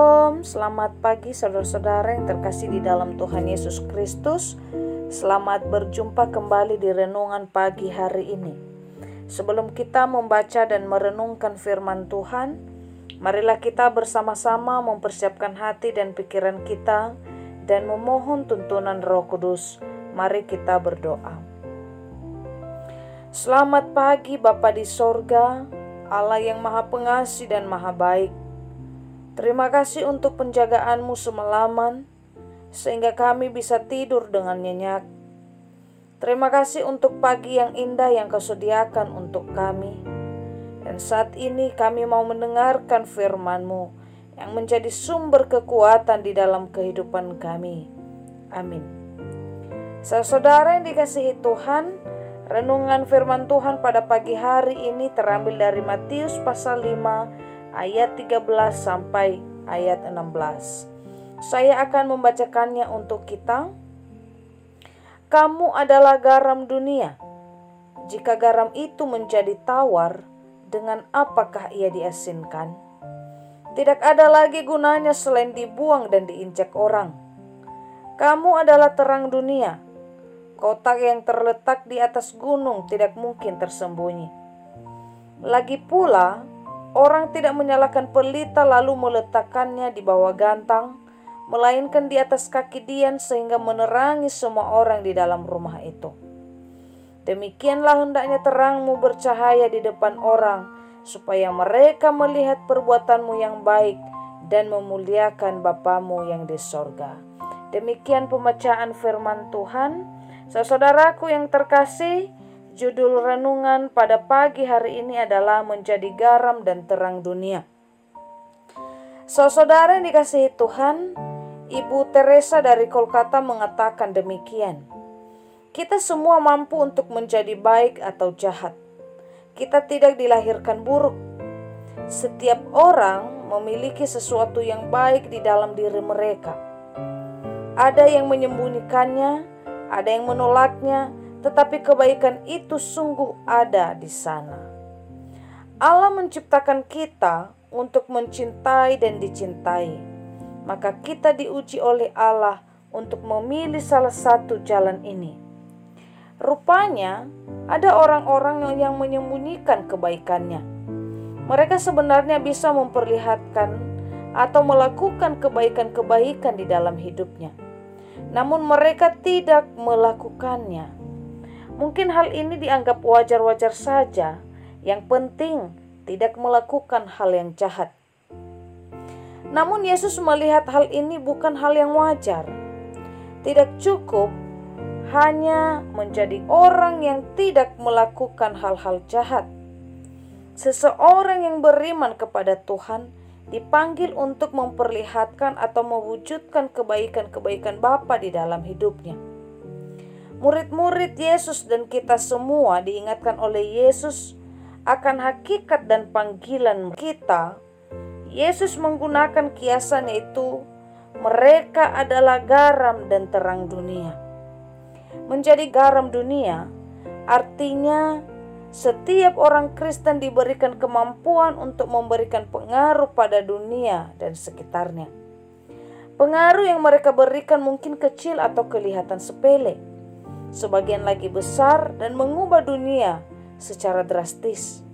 Shalom, selamat pagi saudara-saudara yang terkasih di dalam Tuhan Yesus Kristus. Selamat berjumpa kembali di renungan pagi hari ini. Sebelum kita membaca dan merenungkan firman Tuhan, marilah kita bersama-sama mempersiapkan hati dan pikiran kita dan memohon tuntunan Roh Kudus. Mari kita berdoa. Selamat pagi Bapa di sorga, Allah yang maha pengasih dan maha baik. Terima kasih untuk penjagaan-Mu semalaman, sehingga kami bisa tidur dengan nyenyak. Terima kasih untuk pagi yang indah yang Kau sediakan untuk kami. Dan saat ini kami mau mendengarkan firman-Mu yang menjadi sumber kekuatan di dalam kehidupan kami. Amin. Saudara yang dikasihi Tuhan, renungan firman Tuhan pada pagi hari ini terambil dari Matius pasal 5 ayat 13 sampai ayat 16. Saya akan membacakannya untuk kita. Kamu adalah garam dunia. Jika garam itu menjadi tawar, dengan apakah ia diasinkan? Tidak ada lagi gunanya selain dibuang dan diinjak orang. Kamu adalah terang dunia. Kota yang terletak di atas gunung tidak mungkin tersembunyi. Lagi pula, orang tidak menyalakan pelita lalu meletakkannya di bawah gantang, melainkan di atas kaki dian sehingga menerangi semua orang di dalam rumah itu. Demikianlah hendaknya terangmu bercahaya di depan orang, supaya mereka melihat perbuatanmu yang baik dan memuliakan Bapamu yang di sorga. Demikian pembacaan firman Tuhan. Saudaraku yang terkasih, judul renungan pada pagi hari ini adalah menjadi garam dan terang dunia. Saudara yang dikasihi Tuhan, Ibu Teresa dari Kolkata mengatakan demikian. Kita semua mampu untuk menjadi baik atau jahat. Kita tidak dilahirkan buruk. Setiap orang memiliki sesuatu yang baik di dalam diri mereka. Ada yang menyembunyikannya, ada yang menolaknya, tetapi kebaikan itu sungguh ada di sana. Allah menciptakan kita untuk mencintai dan dicintai. Maka kita diuji oleh Allah untuk memilih salah satu jalan ini. Rupanya ada orang-orang yang menyembunyikan kebaikannya. Mereka sebenarnya bisa memperlihatkan atau melakukan kebaikan-kebaikan di dalam hidupnya. Namun mereka tidak melakukannya. Mungkin hal ini dianggap wajar-wajar saja. Yang penting tidak melakukan hal yang jahat. Namun Yesus melihat hal ini bukan hal yang wajar. Tidak cukup hanya menjadi orang yang tidak melakukan hal-hal jahat. Seseorang yang beriman kepada Tuhan dipanggil untuk memperlihatkan atau mewujudkan kebaikan-kebaikan Bapa di dalam hidupnya. Murid-murid Yesus dan kita semua diingatkan oleh Yesus akan hakikat dan panggilan kita. Yesus menggunakan kiasan yaitu mereka adalah garam dan terang dunia. Menjadi garam dunia artinya setiap orang Kristen diberikan kemampuan untuk memberikan pengaruh pada dunia dan sekitarnya. Pengaruh yang mereka berikan mungkin kecil atau kelihatan sepele. Sebagian lagi besar dan mengubah dunia secara drastis.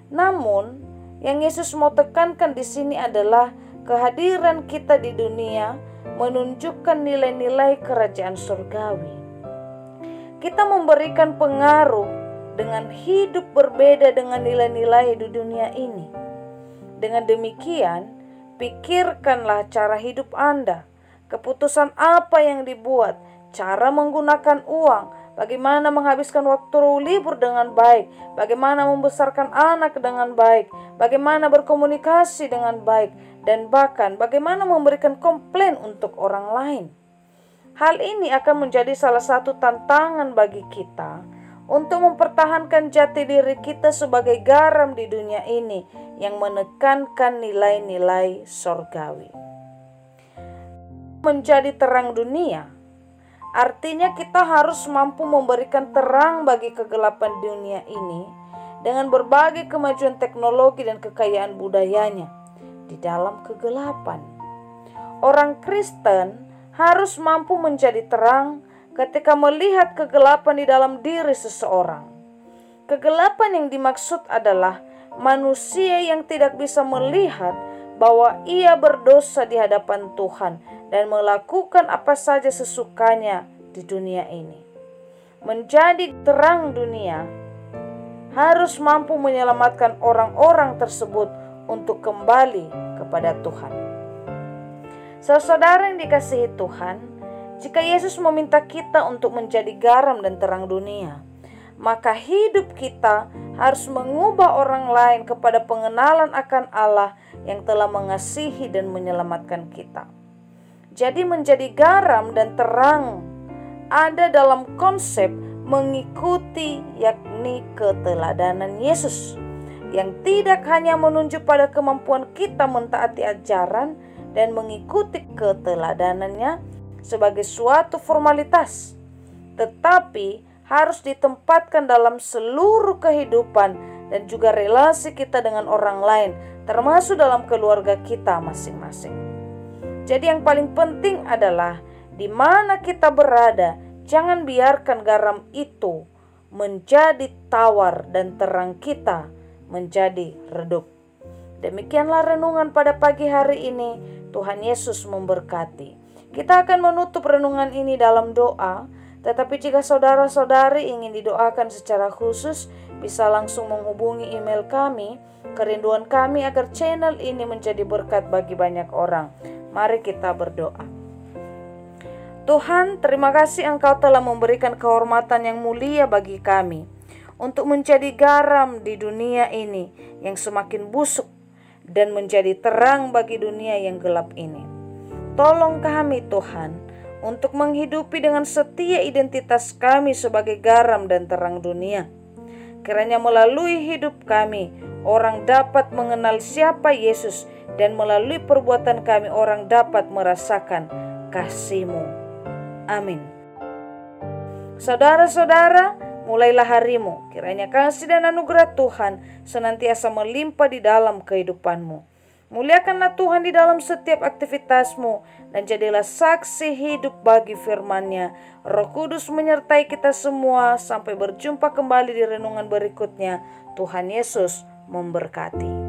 Namun, yang Yesus mau tekankan di sini adalah kehadiran kita di dunia menunjukkan nilai-nilai kerajaan surgawi. Kita memberikan pengaruh dengan hidup berbeda dengan nilai-nilai di dunia ini. Dengan demikian, pikirkanlah cara hidup Anda, keputusan apa yang dibuat, cara menggunakan uang, bagaimana menghabiskan waktu libur dengan baik, bagaimana membesarkan anak dengan baik, bagaimana berkomunikasi dengan baik, dan bahkan bagaimana memberikan komplain untuk orang lain. Hal ini akan menjadi salah satu tantangan bagi kita untuk mempertahankan jati diri kita sebagai garam di dunia ini yang menekankan nilai-nilai surgawi. Menjadi terang dunia artinya kita harus mampu memberikan terang bagi kegelapan dunia ini dengan berbagai kemajuan teknologi dan kekayaan budayanya. Di dalam kegelapan, Orang Kristen harus mampu menjadi terang ketika melihat kegelapan di dalam diri seseorang. Kegelapan yang dimaksud adalah manusia yang tidak bisa melihat bahwa ia berdosa di hadapan Tuhan dan melakukan apa saja sesukanya di dunia ini. Menjadi terang dunia harus mampu menyelamatkan orang-orang tersebut untuk kembali kepada Tuhan. Saudara yang dikasihi Tuhan, jika Yesus meminta kita untuk menjadi garam dan terang dunia, maka hidup kita harus mengubah orang lain kepada pengenalan akan Allah yang telah mengasihi dan menyelamatkan kita. Jadi menjadi garam dan terang ada dalam konsep mengikuti, yakni keteladanan Yesus, yang tidak hanya menunjuk pada kemampuan kita mentaati ajaran dan mengikuti keteladanannya sebagai suatu formalitas, tetapi harus ditempatkan dalam seluruh kehidupan dan juga relasi kita dengan orang lain, termasuk dalam keluarga kita masing-masing. Jadi yang paling penting adalah di mana kita berada, jangan biarkan garam itu menjadi tawar dan terang kita menjadi redup. Demikianlah renungan pada pagi hari ini. Tuhan Yesus memberkati. Kita akan menutup renungan ini dalam doa, tetapi jika saudara-saudari ingin didoakan secara khusus, bisa langsung menghubungi email kami. Kerinduan kami agar channel ini menjadi berkat bagi banyak orang. Mari kita berdoa. Tuhan, terima kasih Engkau telah memberikan kehormatan yang mulia bagi kami untuk menjadi garam di dunia ini yang semakin busuk dan menjadi terang bagi dunia yang gelap ini. Tolong kami Tuhan untuk menghidupi dengan setia identitas kami sebagai garam dan terang dunia. Kiranya melalui hidup kami, orang dapat mengenal siapa Yesus, dan melalui perbuatan kami orang dapat merasakan kasih-Mu. Amin. Saudara-saudara, mulailah harimu, kiranya kasih dan anugerah Tuhan senantiasa melimpah di dalam kehidupanmu. Muliakanlah Tuhan di dalam setiap aktivitasmu dan jadilah saksi hidup bagi firman-Nya. Roh Kudus menyertai kita semua sampai berjumpa kembali di renungan berikutnya. Tuhan Yesus memberkati.